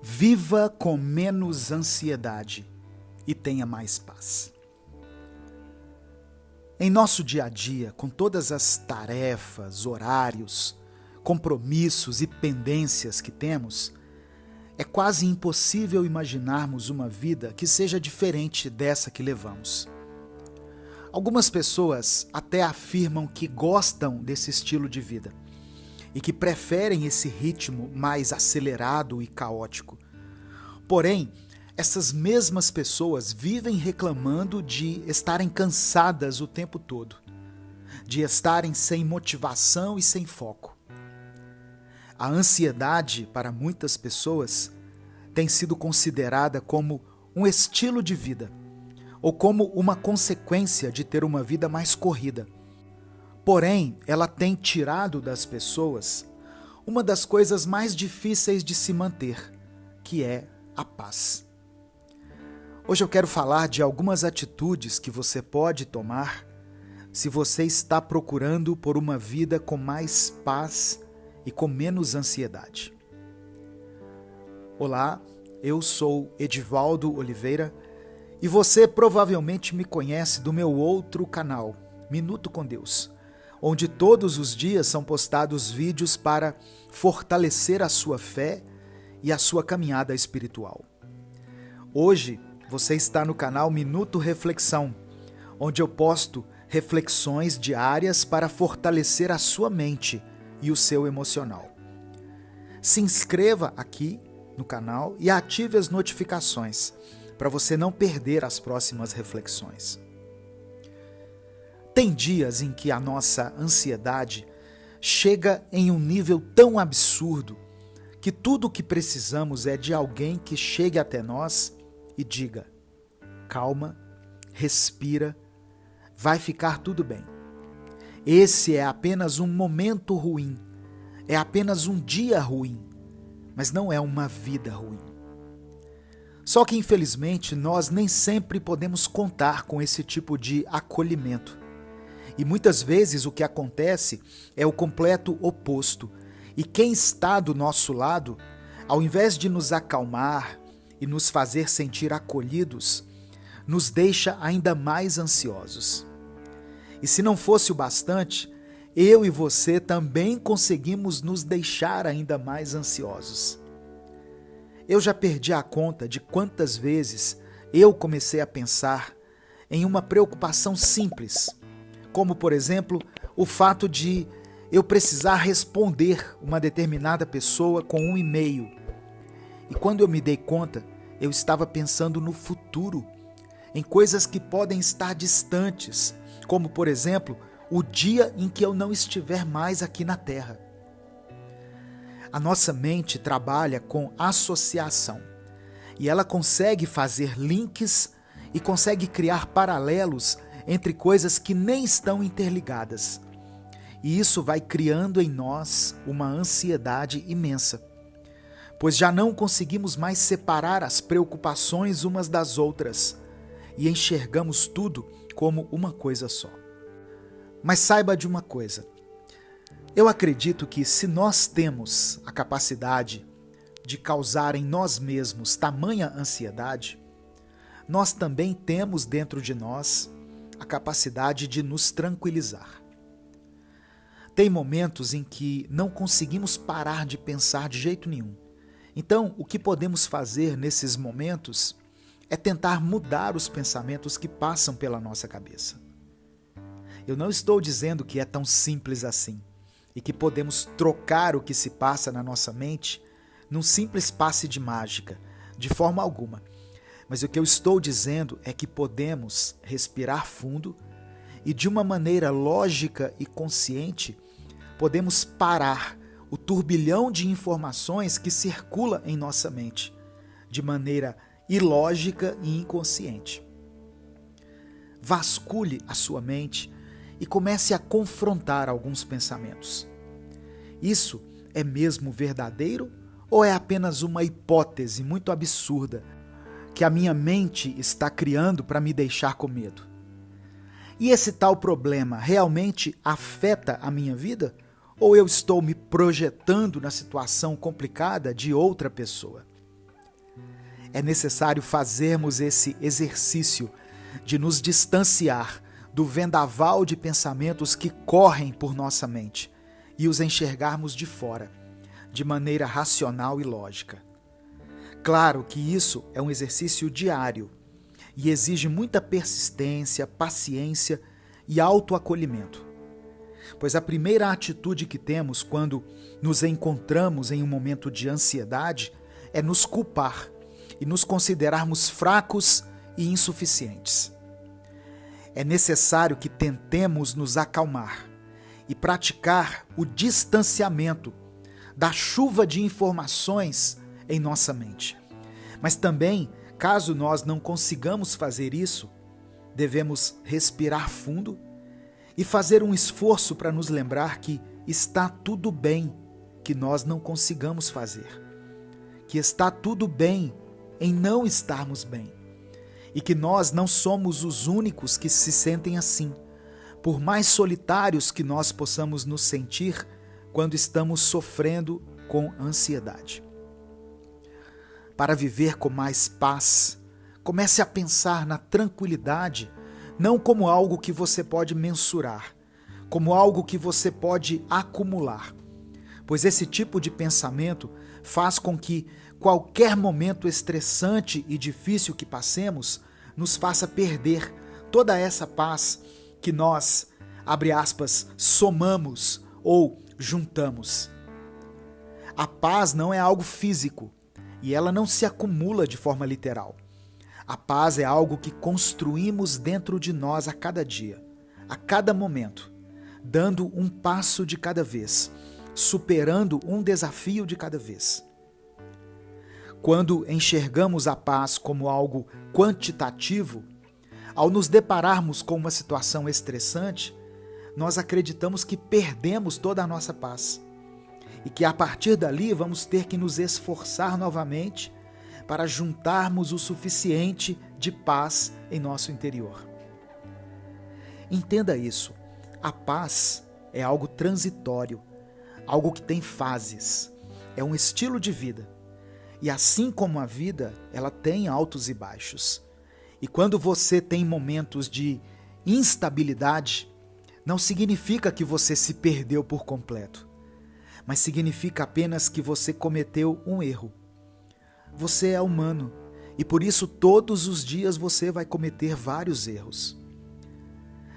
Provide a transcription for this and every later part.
Viva com menos ansiedade e tenha mais paz. Em nosso dia a dia, com todas as tarefas, horários, compromissos e pendências que temos, é quase impossível imaginarmos uma vida que seja diferente dessa que levamos. Algumas pessoas até afirmam que gostam desse estilo de vida e que preferem esse ritmo mais acelerado e caótico. Porém, essas mesmas pessoas vivem reclamando de estarem cansadas o tempo todo, de estarem sem motivação e sem foco. A ansiedade, para muitas pessoas, tem sido considerada como um estilo de vida, ou como uma consequência de ter uma vida mais corrida. Porém, ela tem tirado das pessoas uma das coisas mais difíceis de se manter, que é a paz. Hoje eu quero falar de algumas atitudes que você pode tomar se você está procurando por uma vida com mais paz e com menos ansiedade. Olá, eu sou Edivaldo Oliveira e você provavelmente me conhece do meu outro canal, Minuto com Deus, onde todos os dias são postados vídeos para fortalecer a sua fé e a sua caminhada espiritual. Hoje você está no canal Minuto Reflexão, onde eu posto reflexões diárias para fortalecer a sua mente e o seu emocional. Se inscreva aqui no canal e ative as notificações para você não perder as próximas reflexões. Tem dias em que a nossa ansiedade chega em um nível tão absurdo que tudo o que precisamos é de alguém que chegue até nós e diga: calma, respira, vai ficar tudo bem. Esse é apenas um momento ruim, é apenas um dia ruim, mas não é uma vida ruim. Só que, infelizmente, nós nem sempre podemos contar com esse tipo de acolhimento. E muitas vezes o que acontece é o completo oposto. E quem está do nosso lado, ao invés de nos acalmar e nos fazer sentir acolhidos, nos deixa ainda mais ansiosos. E se não fosse o bastante, eu e você também conseguimos nos deixar ainda mais ansiosos. Eu já perdi a conta de quantas vezes eu comecei a pensar em uma preocupação simples, como, por exemplo, o fato de eu precisar responder uma determinada pessoa com um e-mail. E quando eu me dei conta, eu estava pensando no futuro, em coisas que podem estar distantes, como, por exemplo, o dia em que eu não estiver mais aqui na Terra. A nossa mente trabalha com associação e ela consegue fazer links e consegue criar paralelos entre coisas que nem estão interligadas. E isso vai criando em nós uma ansiedade imensa, pois já não conseguimos mais separar as preocupações umas das outras e enxergamos tudo como uma coisa só. Mas saiba de uma coisa, eu acredito que se nós temos a capacidade de causar em nós mesmos tamanha ansiedade, nós também temos dentro de nós a capacidade de nos tranquilizar. Tem momentos em que não conseguimos parar de pensar de jeito nenhum. Então, o que podemos fazer nesses momentos é tentar mudar os pensamentos que passam pela nossa cabeça. Eu não estou dizendo que é tão simples assim e que podemos trocar o que se passa na nossa mente num simples passe de mágica, de forma alguma. Mas o que eu estou dizendo é que podemos respirar fundo e, de uma maneira lógica e consciente, podemos parar o turbilhão de informações que circula em nossa mente, de maneira ilógica e inconsciente. Vasculhe a sua mente e comece a confrontar alguns pensamentos. Isso é mesmo verdadeiro ou é apenas uma hipótese muito absurda que a minha mente está criando para me deixar com medo? E esse tal problema realmente afeta a minha vida? Ou eu estou me projetando na situação complicada de outra pessoa? É necessário fazermos esse exercício de nos distanciar do vendaval de pensamentos que correm por nossa mente e os enxergarmos de fora, de maneira racional e lógica. Claro que isso é um exercício diário e exige muita persistência, paciência e autoacolhimento. Pois a primeira atitude que temos quando nos encontramos em um momento de ansiedade é nos culpar e nos considerarmos fracos e insuficientes. É necessário que tentemos nos acalmar e praticar o distanciamento da chuva de informações em nossa mente. Mas também, caso nós não consigamos fazer isso, devemos respirar fundo e fazer um esforço para nos lembrar que está tudo bem que nós não consigamos fazer, que está tudo bem em não estarmos bem e que nós não somos os únicos que se sentem assim, por mais solitários que nós possamos nos sentir quando estamos sofrendo com ansiedade. Para viver com mais paz, comece a pensar na tranquilidade não como algo que você pode mensurar, como algo que você pode acumular, pois esse tipo de pensamento faz com que qualquer momento estressante e difícil que passemos nos faça perder toda essa paz que nós, abre aspas, somamos ou juntamos. A paz não é algo físico e ela não se acumula de forma literal. A paz é algo que construímos dentro de nós a cada dia, a cada momento, dando um passo de cada vez, superando um desafio de cada vez. Quando enxergamos a paz como algo quantitativo, ao nos depararmos com uma situação estressante, nós acreditamos que perdemos toda a nossa paz e que a partir dali vamos ter que nos esforçar novamente para juntarmos o suficiente de paz em nosso interior. Entenda isso, a paz é algo transitório, algo que tem fases, é um estilo de vida. E assim como a vida, ela tem altos e baixos. E quando você tem momentos de instabilidade, não significa que você se perdeu por completo, mas significa apenas que você cometeu um erro. Você é humano e por isso todos os dias você vai cometer vários erros.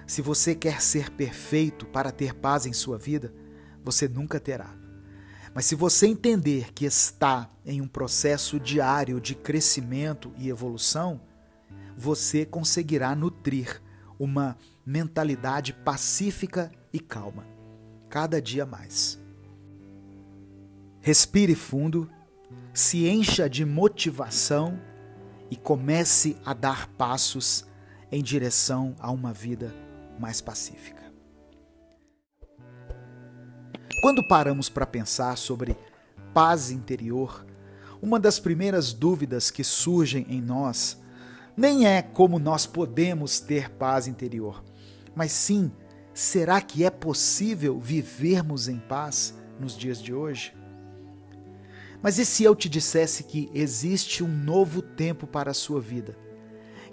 Se você quer ser perfeito para ter paz em sua vida, você nunca terá. Mas se você entender que está em um processo diário de crescimento e evolução, você conseguirá nutrir uma mentalidade pacífica e calma, cada dia mais. Respire fundo, se encha de motivação e comece a dar passos em direção a uma vida mais pacífica. Quando paramos para pensar sobre paz interior, uma das primeiras dúvidas que surgem em nós nem é como nós podemos ter paz interior, mas sim, será que é possível vivermos em paz nos dias de hoje? Mas e se eu te dissesse que existe um novo tempo para a sua vida?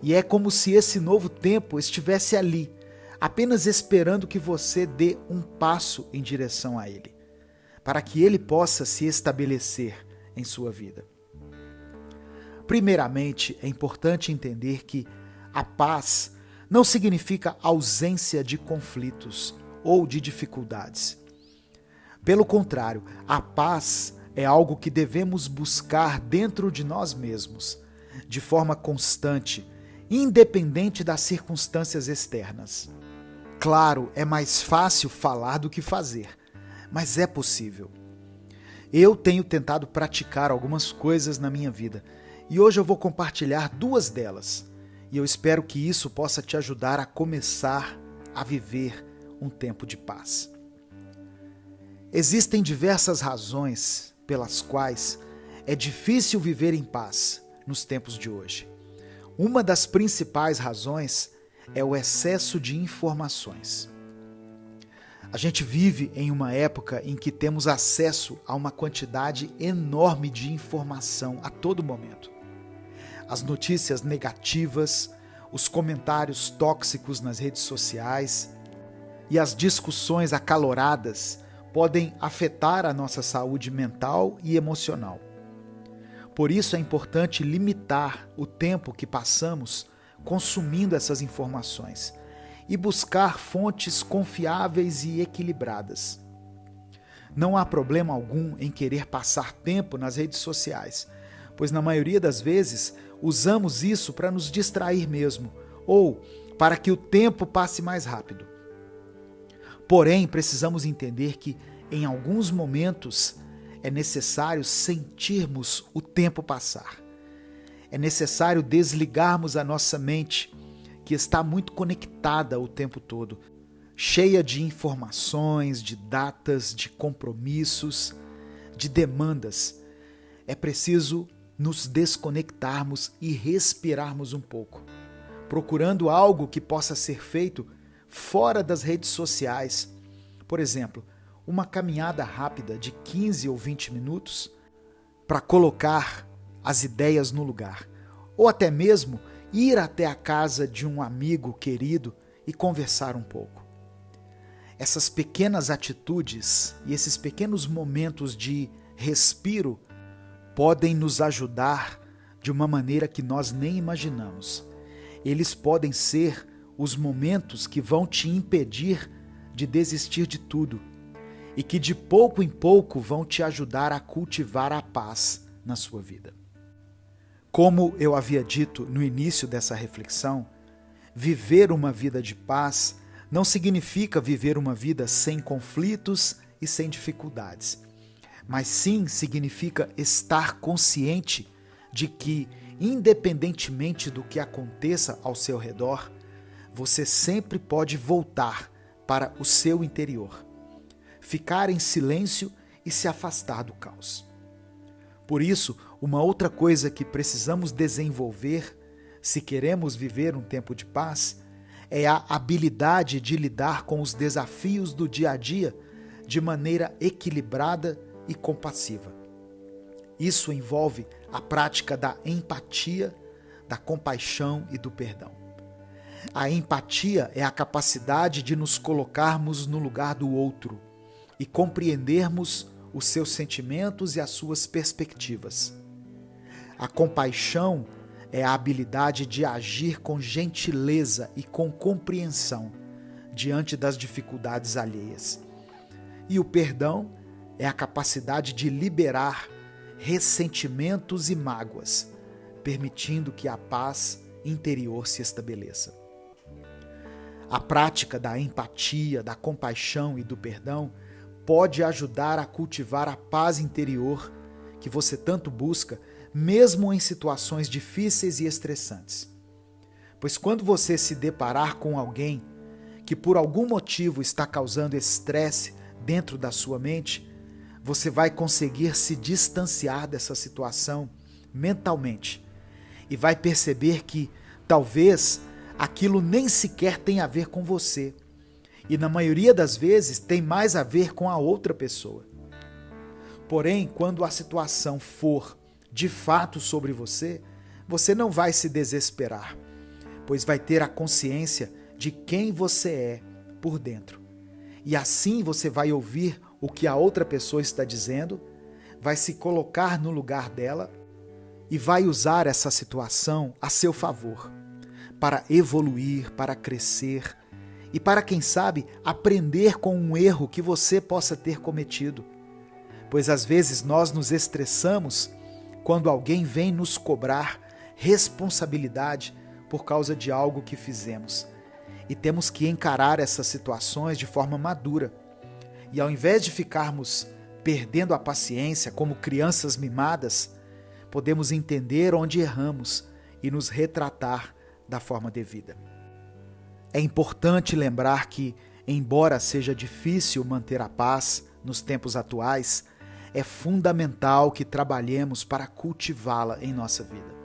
E é como se esse novo tempo estivesse ali, apenas esperando que você dê um passo em direção a ele, para que ele possa se estabelecer em sua vida. Primeiramente, é importante entender que a paz não significa ausência de conflitos ou de dificuldades. Pelo contrário, a paz é algo que devemos buscar dentro de nós mesmos, de forma constante, independente das circunstâncias externas. Claro, é mais fácil falar do que fazer, mas é possível. Eu tenho tentado praticar algumas coisas na minha vida e hoje eu vou compartilhar 2 delas e eu espero que isso possa te ajudar a começar a viver um tempo de paz. Existem diversas razões pelas quais é difícil viver em paz nos tempos de hoje. Uma das principais razões é o excesso de informações. A gente vive em uma época em que temos acesso a uma quantidade enorme de informação a todo momento. as notícias negativas, os comentários tóxicos nas redes sociais e as discussões acaloradas podem afetar a nossa saúde mental e emocional. Por isso é importante limitar o tempo que passamos consumindo essas informações e buscar fontes confiáveis e equilibradas. Não há problema algum em querer passar tempo nas redes sociais, pois na maioria das vezes usamos isso para nos distrair mesmo, ou para que o tempo passe mais rápido. Porém, precisamos entender que, em alguns momentos, é necessário sentirmos o tempo passar. É necessário desligarmos a nossa mente, que está muito conectada o tempo todo, cheia de informações, de datas, de compromissos, de demandas. É preciso nos desconectarmos e respirarmos um pouco, procurando algo que possa ser feito fora das redes sociais. Por exemplo, uma caminhada rápida de 15 ou 20 minutos para colocar as ideias no lugar, ou até mesmo ir até a casa de um amigo querido e conversar um pouco. Essas pequenas atitudes e esses pequenos momentos de respiro podem nos ajudar de uma maneira que nós nem imaginamos. Eles podem ser os momentos que vão te impedir de desistir de tudo e que de pouco em pouco vão te ajudar a cultivar a paz na sua vida. Como eu havia dito no início dessa reflexão, viver uma vida de paz não significa viver uma vida sem conflitos e sem dificuldades, mas sim significa estar consciente de que, independentemente do que aconteça ao seu redor, você sempre pode voltar para o seu interior, ficar em silêncio e se afastar do caos. Por isso, uma outra coisa que precisamos desenvolver, se queremos viver um tempo de paz, é a habilidade de lidar com os desafios do dia a dia de maneira equilibrada e compassiva. Isso envolve a prática da empatia, da compaixão e do perdão. A empatia é a capacidade de nos colocarmos no lugar do outro e compreendermos os seus sentimentos e as suas perspectivas. A compaixão é a habilidade de agir com gentileza e com compreensão diante das dificuldades alheias. E o perdão é a capacidade de liberar ressentimentos e mágoas, permitindo que a paz interior se estabeleça. A prática da empatia, da compaixão e do perdão pode ajudar a cultivar a paz interior que você tanto busca, mesmo em situações difíceis e estressantes. Pois quando você se deparar com alguém que por algum motivo está causando estresse dentro da sua mente, você vai conseguir se distanciar dessa situação mentalmente e vai perceber que talvez aquilo nem sequer tenha a ver com você e na maioria das vezes tem mais a ver com a outra pessoa. Porém, quando a situação for de fato sobre você, você não vai se desesperar, pois vai ter a consciência de quem você é por dentro. E assim você vai ouvir o que a outra pessoa está dizendo, vai se colocar no lugar dela e vai usar essa situação a seu favor, para evoluir, para crescer e para, quem sabe, aprender com um erro que você possa ter cometido. Pois às vezes nós nos estressamos quando alguém vem nos cobrar responsabilidade por causa de algo que fizemos. E temos que encarar essas situações de forma madura. E ao invés de ficarmos perdendo a paciência como crianças mimadas, podemos entender onde erramos e nos retratar da forma devida. É importante lembrar que, embora seja difícil manter a paz nos tempos atuais, é fundamental que trabalhemos para cultivá-la em nossa vida.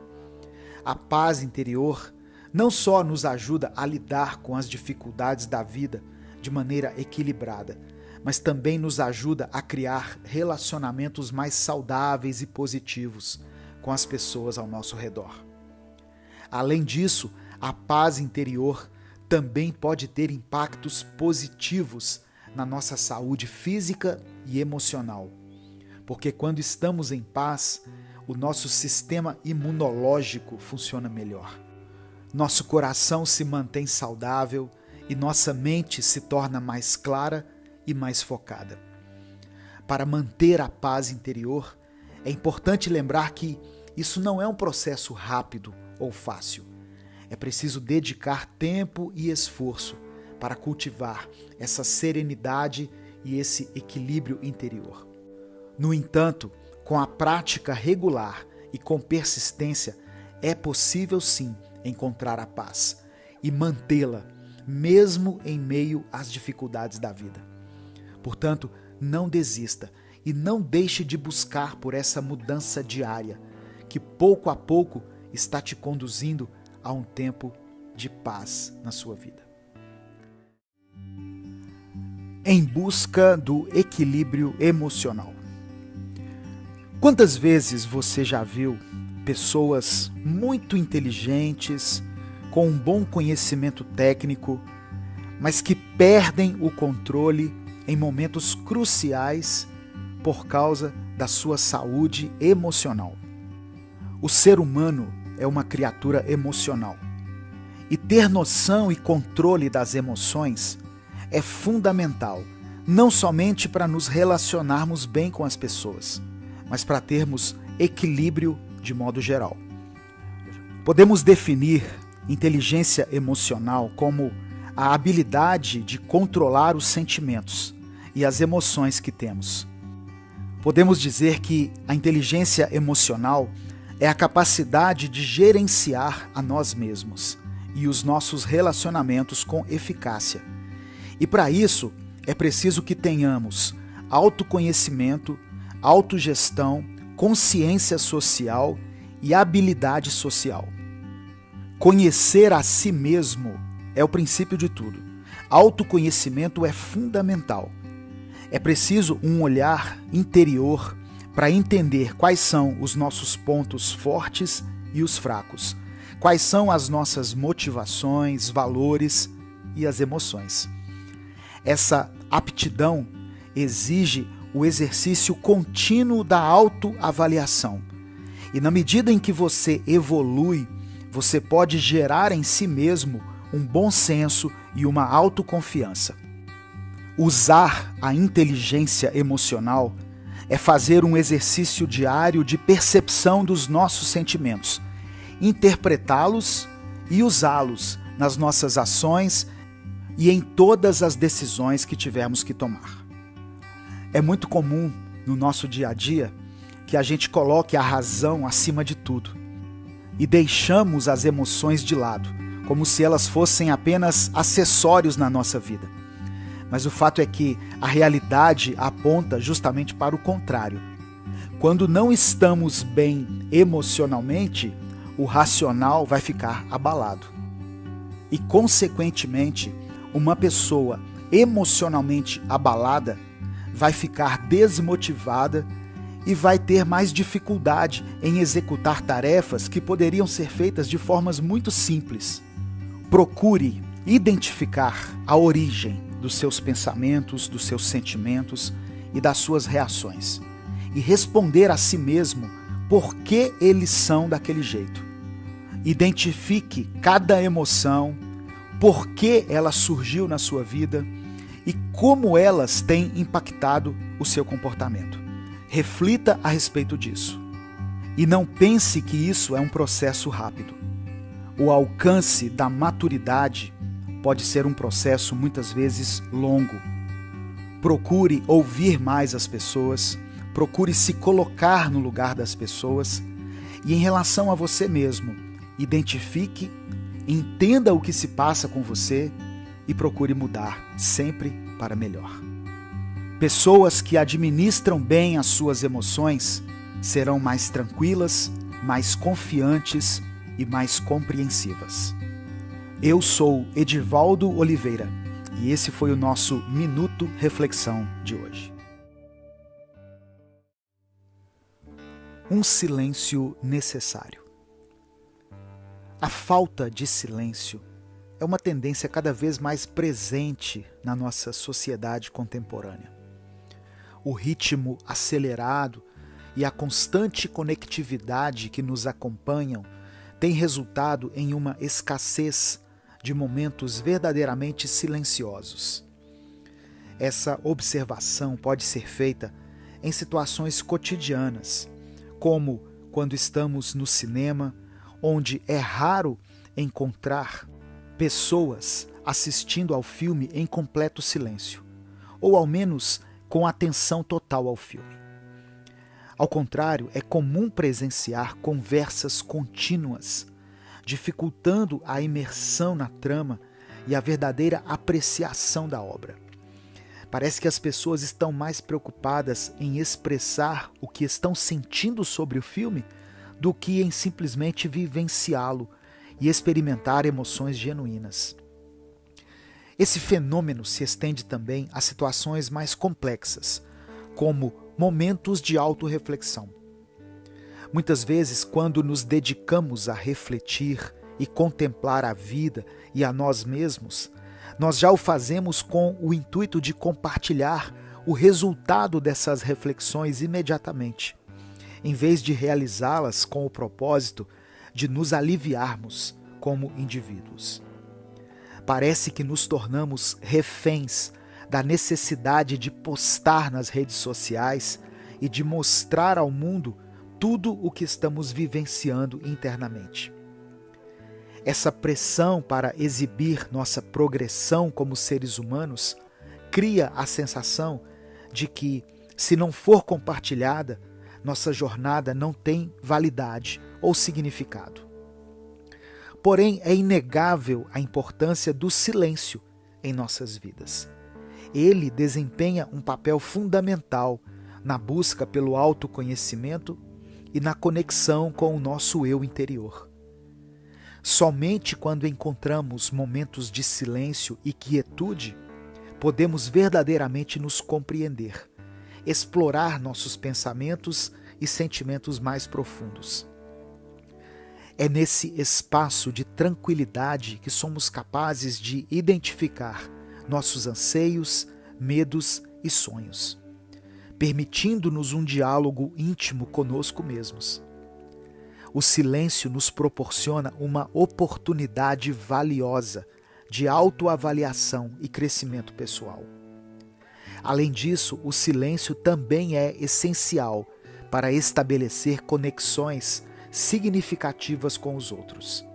A paz interior não só nos ajuda a lidar com as dificuldades da vida de maneira equilibrada, mas também nos ajuda a criar relacionamentos mais saudáveis e positivos com as pessoas ao nosso redor. Além disso, a paz interior também pode ter impactos positivos na nossa saúde física e emocional. Porque quando estamos em paz, o nosso sistema imunológico funciona melhor. Nosso coração se mantém saudável e nossa mente se torna mais clara e mais focada. Para manter a paz interior, é importante lembrar que isso não é um processo rápido ou fácil. É preciso dedicar tempo e esforço para cultivar essa serenidade e esse equilíbrio interior. No entanto, com a prática regular e com persistência, é possível sim encontrar a paz e mantê-la, mesmo em meio às dificuldades da vida. Portanto, não desista e não deixe de buscar por essa mudança diária, que pouco a pouco está te conduzindo a um tempo de paz na sua vida. Em busca do equilíbrio emocional. Quantas vezes você já viu pessoas muito inteligentes, com um bom conhecimento técnico, mas que perdem o controle em momentos cruciais por causa da sua saúde emocional? O ser humano é uma criatura emocional. E ter noção e controle das emoções é fundamental, não somente para nos relacionarmos bem com as pessoas, mas para termos equilíbrio de modo geral. Podemos definir inteligência emocional como a habilidade de controlar os sentimentos e as emoções que temos. Podemos dizer que a inteligência emocional é a capacidade de gerenciar a nós mesmos e os nossos relacionamentos com eficácia. E para isso, é preciso que tenhamos autoconhecimento, autogestão, consciência social e habilidade social. Conhecer a si mesmo é o princípio de tudo. Autoconhecimento é fundamental. É preciso um olhar interior para entender quais são os nossos pontos fortes e os fracos, quais são as nossas motivações, valores e as emoções. Essa aptidão exige o exercício contínuo da autoavaliação. E na medida em que você evolui, você pode gerar em si mesmo um bom senso e uma autoconfiança. Usar a inteligência emocional é fazer um exercício diário de percepção dos nossos sentimentos, interpretá-los e usá-los nas nossas ações e em todas as decisões que tivermos que tomar. É muito comum no nosso dia a dia que a gente coloque a razão acima de tudo e deixamos as emoções de lado, como se elas fossem apenas acessórios na nossa vida. Mas o fato é que a realidade aponta justamente para o contrário. Quando não estamos bem emocionalmente, o racional vai ficar abalado. E, consequentemente, uma pessoa emocionalmente abalada vai ficar desmotivada e vai ter mais dificuldade em executar tarefas que poderiam ser feitas de formas muito simples. Procure identificar a origem dos seus pensamentos, dos seus sentimentos e das suas reações e responder a si mesmo por que eles são daquele jeito. Identifique cada emoção, por que ela surgiu na sua vida e como elas têm impactado o seu comportamento. Reflita a respeito disso. E não pense que isso é um processo rápido. O alcance da maturidade pode ser um processo muitas vezes longo. Procure ouvir mais as pessoas, procure se colocar no lugar das pessoas e, em relação a você mesmo, identifique, entenda o que se passa com você e procure mudar sempre para melhor. Pessoas que administram bem as suas emoções serão mais tranquilas, mais confiantes e mais compreensivas. Eu sou Edivaldo Oliveira e esse foi o nosso Minuto Reflexão de hoje. Um silêncio necessário. A falta de silêncio é uma tendência cada vez mais presente na nossa sociedade contemporânea. O ritmo acelerado e a constante conectividade que nos acompanham tem resultado em uma escassez de momentos verdadeiramente silenciosos. Essa observação pode ser feita em situações cotidianas, como quando estamos no cinema, onde é raro encontrar pessoas assistindo ao filme em completo silêncio, ou ao menos com atenção total ao filme. Ao contrário, é comum presenciar conversas contínuas, dificultando a imersão na trama e a verdadeira apreciação da obra. Parece que as pessoas estão mais preocupadas em expressar o que estão sentindo sobre o filme do que em simplesmente vivenciá-lo e experimentar emoções genuínas. Esse fenômeno se estende também a situações mais complexas, como momentos de autorreflexão. Muitas vezes, quando nos dedicamos a refletir e contemplar a vida e a nós mesmos, nós já o fazemos com o intuito de compartilhar o resultado dessas reflexões imediatamente, em vez de realizá-las com o propósito de nos aliviarmos como indivíduos. Parece que nos tornamos reféns da necessidade de postar nas redes sociais e de mostrar ao mundo tudo o que estamos vivenciando internamente. Essa pressão para exibir nossa progressão como seres humanos cria a sensação de que, se não for compartilhada, nossa jornada não tem validade ou significado. Porém, é inegável a importância do silêncio em nossas vidas. Ele desempenha um papel fundamental na busca pelo autoconhecimento e na conexão com o nosso eu interior. Somente quando encontramos momentos de silêncio e quietude, podemos verdadeiramente nos compreender, explorar nossos pensamentos e sentimentos mais profundos. É nesse espaço de tranquilidade que somos capazes de identificar nossos anseios, medos e sonhos, permitindo-nos um diálogo íntimo conosco mesmos. O silêncio nos proporciona uma oportunidade valiosa de autoavaliação e crescimento pessoal. Além disso, o silêncio também é essencial para estabelecer conexões significativas com os outros.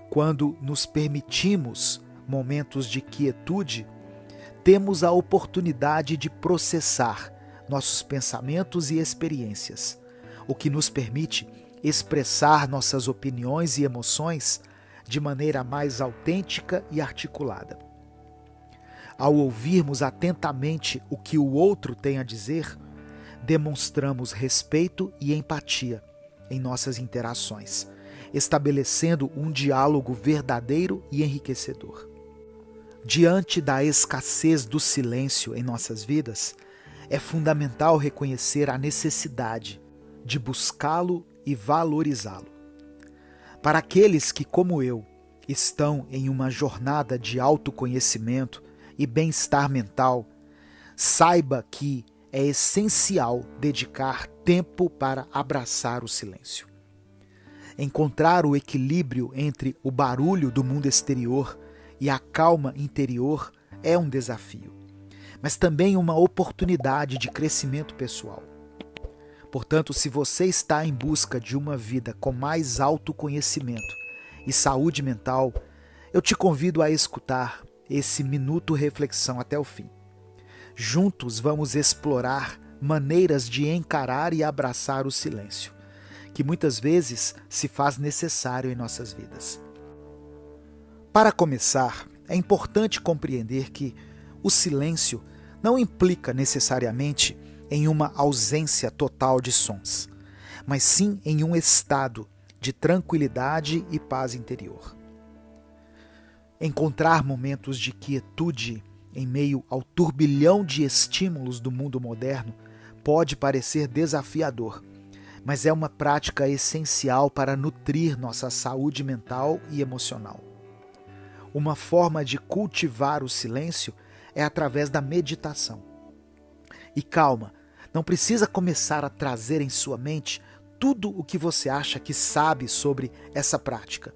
Quando nos permitimos momentos de quietude, temos a oportunidade de processar nossos pensamentos e experiências, o que nos permite expressar nossas opiniões e emoções de maneira mais autêntica e articulada. Ao ouvirmos atentamente o que o outro tem a dizer, demonstramos respeito e empatia em nossas interações, estabelecendo um diálogo verdadeiro e enriquecedor. Diante da escassez do silêncio em nossas vidas, é fundamental reconhecer a necessidade de buscá-lo e valorizá-lo. Para aqueles que, como eu, estão em uma jornada de autoconhecimento e bem-estar mental, saiba que é essencial dedicar tempo para abraçar o silêncio. Encontrar o equilíbrio entre o barulho do mundo exterior e a calma interior é um desafio, mas também uma oportunidade de crescimento pessoal. Portanto, se você está em busca de uma vida com mais autoconhecimento e saúde mental, eu te convido a escutar esse Minuto Reflexão até o fim. Juntos vamos explorar maneiras de encarar e abraçar o silêncio, que muitas vezes se faz necessário em nossas vidas. Para começar, é importante compreender que o silêncio não implica necessariamente em uma ausência total de sons, mas sim em um estado de tranquilidade e paz interior. Encontrar momentos de quietude em meio ao turbilhão de estímulos do mundo moderno pode parecer desafiador, mas é uma prática essencial para nutrir nossa saúde mental e emocional. Uma forma de cultivar o silêncio é através da meditação. E calma, não precisa começar a trazer em sua mente tudo o que você acha que sabe sobre essa prática,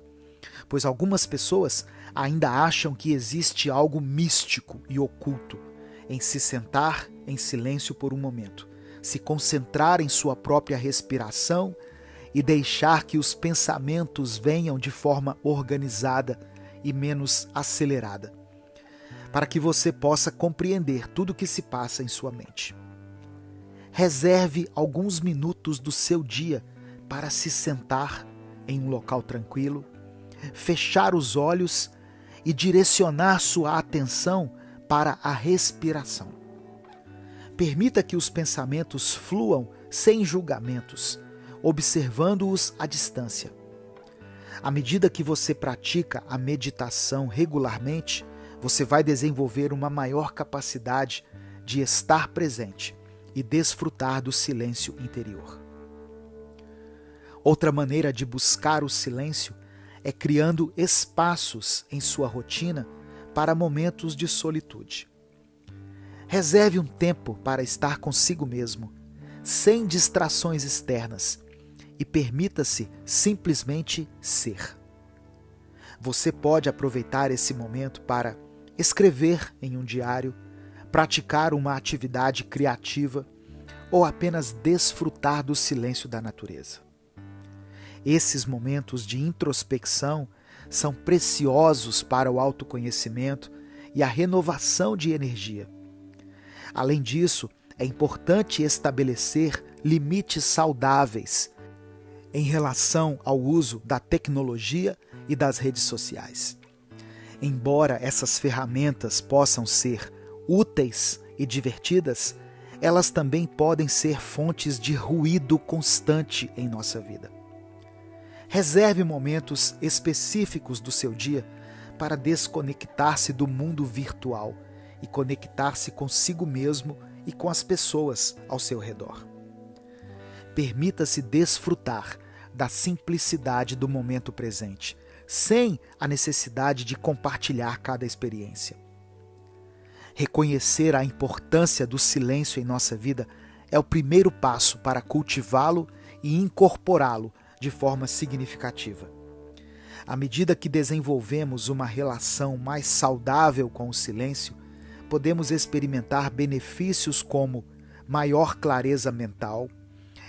pois algumas pessoas ainda acham que existe algo místico e oculto em se sentar em silêncio por um momento, se concentrar em sua própria respiração e deixar que os pensamentos venham de forma organizada e menos acelerada, para que você possa compreender tudo o que se passa em sua mente. Reserve alguns minutos do seu dia para se sentar em um local tranquilo, fechar os olhos e direcionar sua atenção para a respiração. Permita que os pensamentos fluam sem julgamentos, observando-os à distância. À medida que você pratica a meditação regularmente, você vai desenvolver uma maior capacidade de estar presente e desfrutar do silêncio interior. Outra maneira de buscar o silêncio é criando espaços em sua rotina para momentos de solitude. Reserve um tempo para estar consigo mesmo, sem distrações externas, e permita-se simplesmente ser. Você pode aproveitar esse momento para escrever em um diário, praticar uma atividade criativa ou apenas desfrutar do silêncio da natureza. Esses momentos de introspecção são preciosos para o autoconhecimento e a renovação de energia. Além disso, é importante estabelecer limites saudáveis em relação ao uso da tecnologia e das redes sociais. Embora essas ferramentas possam ser úteis e divertidas, elas também podem ser fontes de ruído constante em nossa vida. Reserve momentos específicos do seu dia para desconectar-se do mundo virtual e conectar-se consigo mesmo e com as pessoas ao seu redor. Permita-se desfrutar da simplicidade do momento presente, sem a necessidade de compartilhar cada experiência. Reconhecer a importância do silêncio em nossa vida é o primeiro passo para cultivá-lo e incorporá-lo de forma significativa. À medida que desenvolvemos uma relação mais saudável com o silêncio, podemos experimentar benefícios como maior clareza mental,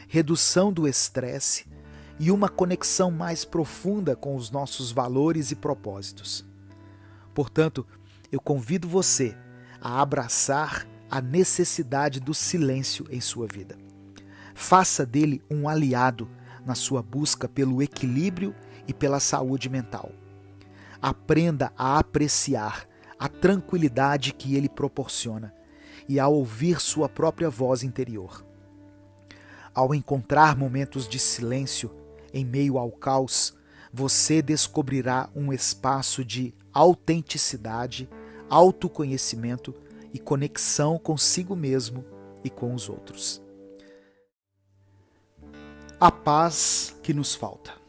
redução do estresse e uma conexão mais profunda com os nossos valores e propósitos. Portanto, eu convido você a abraçar a necessidade do silêncio em sua vida. Faça dele um aliado na sua busca pelo equilíbrio e pela saúde mental. Aprenda a apreciar a tranquilidade que ele proporciona e a ouvir sua própria voz interior. Ao encontrar momentos de silêncio em meio ao caos, você descobrirá um espaço de autenticidade, autoconhecimento e conexão consigo mesmo e com os outros. A paz que nos falta.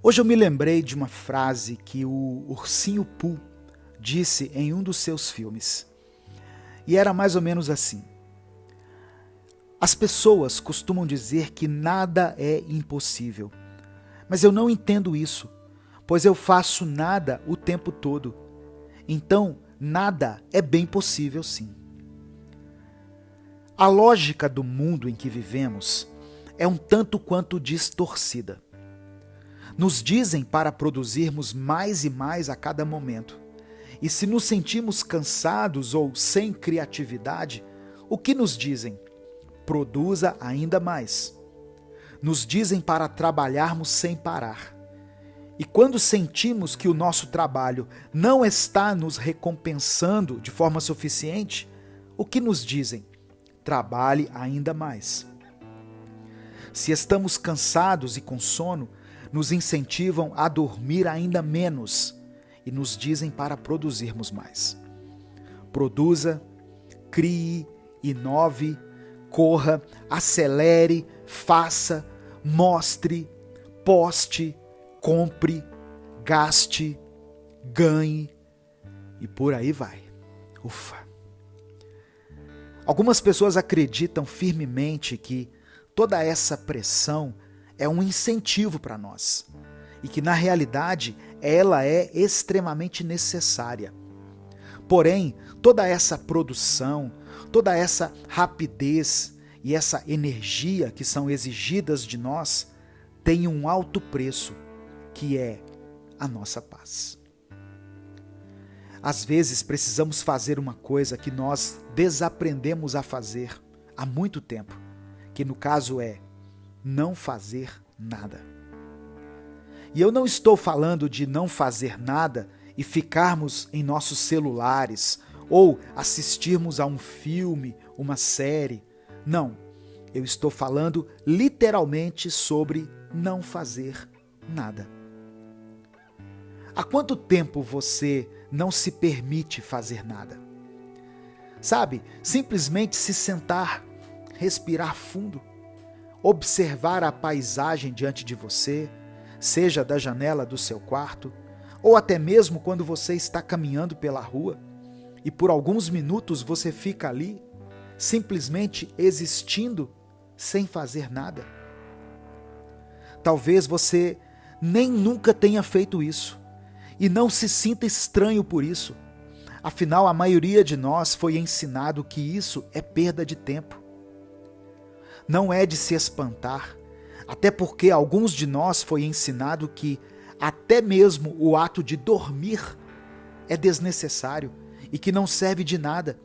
Hoje eu me lembrei de uma frase que o Ursinho Pooh disse em um dos seus filmes. E era mais ou menos assim: as pessoas costumam dizer que nada é impossível, mas eu não entendo isso, pois eu faço nada o tempo todo. Então, nada é bem possível sim. A lógica do mundo em que vivemos é um tanto quanto distorcida. Nos dizem para produzirmos mais e mais a cada momento. E se nos sentimos cansados ou sem criatividade, o que nos dizem? Produza ainda mais. Nos dizem para trabalharmos sem parar. E quando sentimos que o nosso trabalho não está nos recompensando de forma suficiente, o que nos dizem? Trabalhe ainda mais. Se estamos cansados e com sono, nos incentivam a dormir ainda menos e nos dizem para produzirmos mais. Produza, crie, inove, corra, acelere, faça, mostre, poste, compre, gaste, ganhe e por aí vai. Ufa! Algumas pessoas acreditam firmemente que toda essa pressão é um incentivo para nós e que, na realidade, ela é extremamente necessária. Porém, toda essa produção, toda essa rapidez e essa energia que são exigidas de nós tem um alto preço, que é a nossa paz. Às vezes precisamos fazer uma coisa que nós desaprendemos a fazer há muito tempo, que no caso é não fazer nada. E eu não estou falando de não fazer nada e ficarmos em nossos celulares ou assistirmos a um filme, uma série. Não, eu estou falando literalmente sobre não fazer nada. Há quanto tempo você não se permite fazer nada? Sabe, simplesmente se sentar, respirar fundo, observar a paisagem diante de você, seja da janela do seu quarto, ou até mesmo quando você está caminhando pela rua e por alguns minutos você fica ali, simplesmente existindo, sem fazer nada. Talvez você nem nunca tenha feito isso e não se sinta estranho por isso. Afinal, a maioria de nós foi ensinado que isso é perda de tempo. Não é de se espantar, até porque alguns de nós foi ensinado que até mesmo o ato de dormir é desnecessário e que não serve de nada,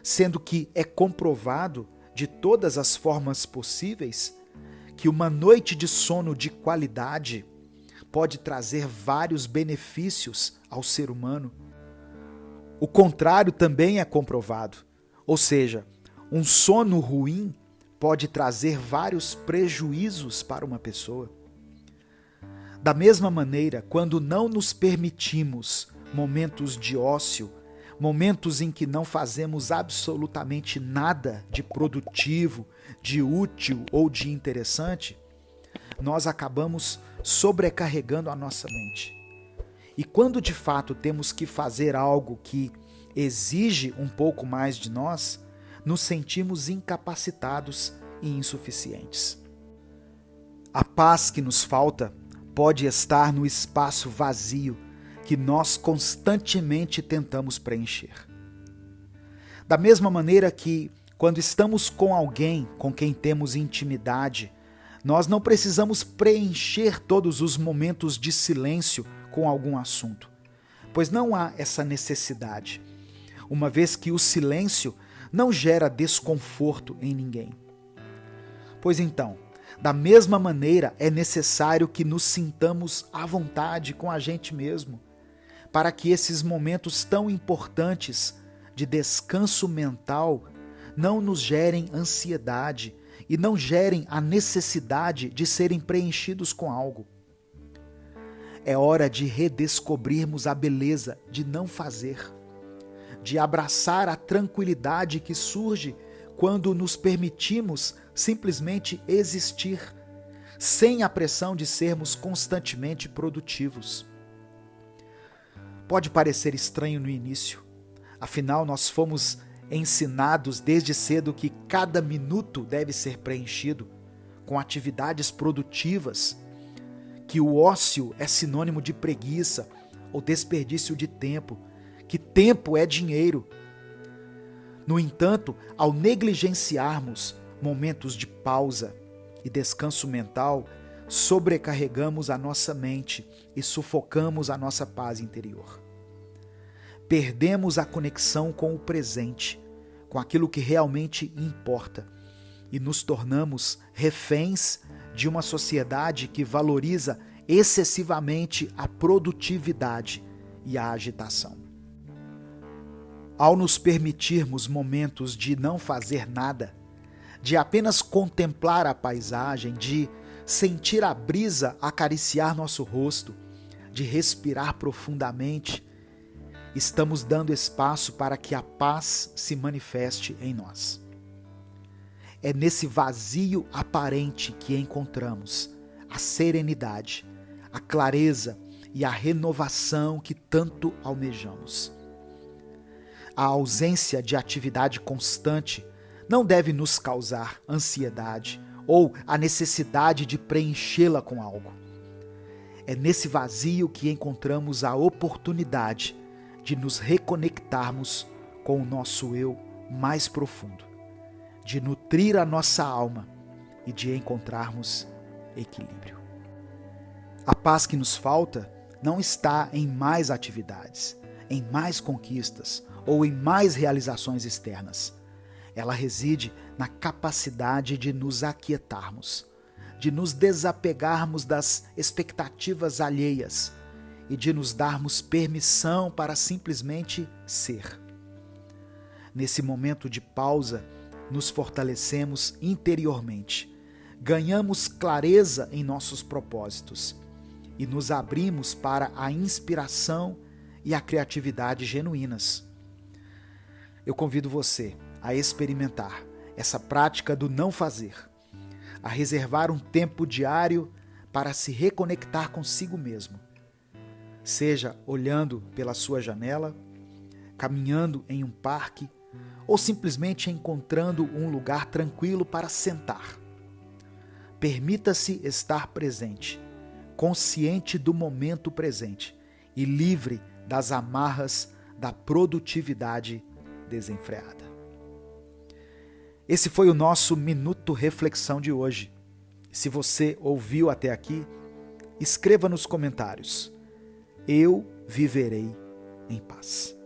sendo que é comprovado de todas as formas possíveis que uma noite de sono de qualidade pode trazer vários benefícios ao ser humano. O contrário também é comprovado, ou seja, um sono ruim pode trazer vários prejuízos para uma pessoa. Da mesma maneira, quando não nos permitimos momentos de ócio, momentos em que não fazemos absolutamente nada de produtivo, de útil ou de interessante, nós acabamos sobrecarregando a nossa mente. E quando de fato temos que fazer algo que exige um pouco mais de nós, nos sentimos incapacitados e insuficientes. A paz que nos falta pode estar no espaço vazio que nós constantemente tentamos preencher. Da mesma maneira que, quando estamos com alguém com quem temos intimidade, nós não precisamos preencher todos os momentos de silêncio com algum assunto, pois não há essa necessidade, uma vez que o silêncio não gera desconforto em ninguém. Pois então, da mesma maneira é necessário que nos sintamos à vontade com a gente mesmo, para que esses momentos tão importantes de descanso mental não nos gerem ansiedade e não gerem a necessidade de serem preenchidos com algo. É hora de redescobrirmos a beleza de não fazer, de abraçar a tranquilidade que surge quando nos permitimos simplesmente existir, sem a pressão de sermos constantemente produtivos. Pode parecer estranho no início, afinal nós fomos ensinados desde cedo que cada minuto deve ser preenchido com atividades produtivas, que o ócio é sinônimo de preguiça ou desperdício de tempo, que tempo é dinheiro. No entanto, ao negligenciarmos momentos de pausa e descanso mental, sobrecarregamos a nossa mente e sufocamos a nossa paz interior. Perdemos a conexão com o presente, com aquilo que realmente importa, e nos tornamos reféns de uma sociedade que valoriza excessivamente a produtividade e a agitação. Ao nos permitirmos momentos de não fazer nada, de apenas contemplar a paisagem, de sentir a brisa acariciar nosso rosto, de respirar profundamente, estamos dando espaço para que a paz se manifeste em nós. É nesse vazio aparente que encontramos a serenidade, a clareza e a renovação que tanto almejamos. A ausência de atividade constante não deve nos causar ansiedade ou a necessidade de preenchê-la com algo. É nesse vazio que encontramos a oportunidade de nos reconectarmos com o nosso eu mais profundo, de nutrir a nossa alma e de encontrarmos equilíbrio. A paz que nos falta não está em mais atividades, em mais conquistas ou em mais realizações externas. Ela reside na capacidade de nos aquietarmos, de nos desapegarmos das expectativas alheias e de nos darmos permissão para simplesmente ser. Nesse momento de pausa, nos fortalecemos interiormente, ganhamos clareza em nossos propósitos e nos abrimos para a inspiração e a criatividade genuínas. Eu convido você a experimentar essa prática do não fazer, a reservar um tempo diário para se reconectar consigo mesmo, seja olhando pela sua janela, caminhando em um parque ou simplesmente encontrando um lugar tranquilo para sentar. Permita-se estar presente, consciente do momento presente e livre das amarras da produtividade desenfreada. Esse foi o nosso Minuto Reflexão de hoje. Se você ouviu até aqui, escreva nos comentários: eu viverei em paz.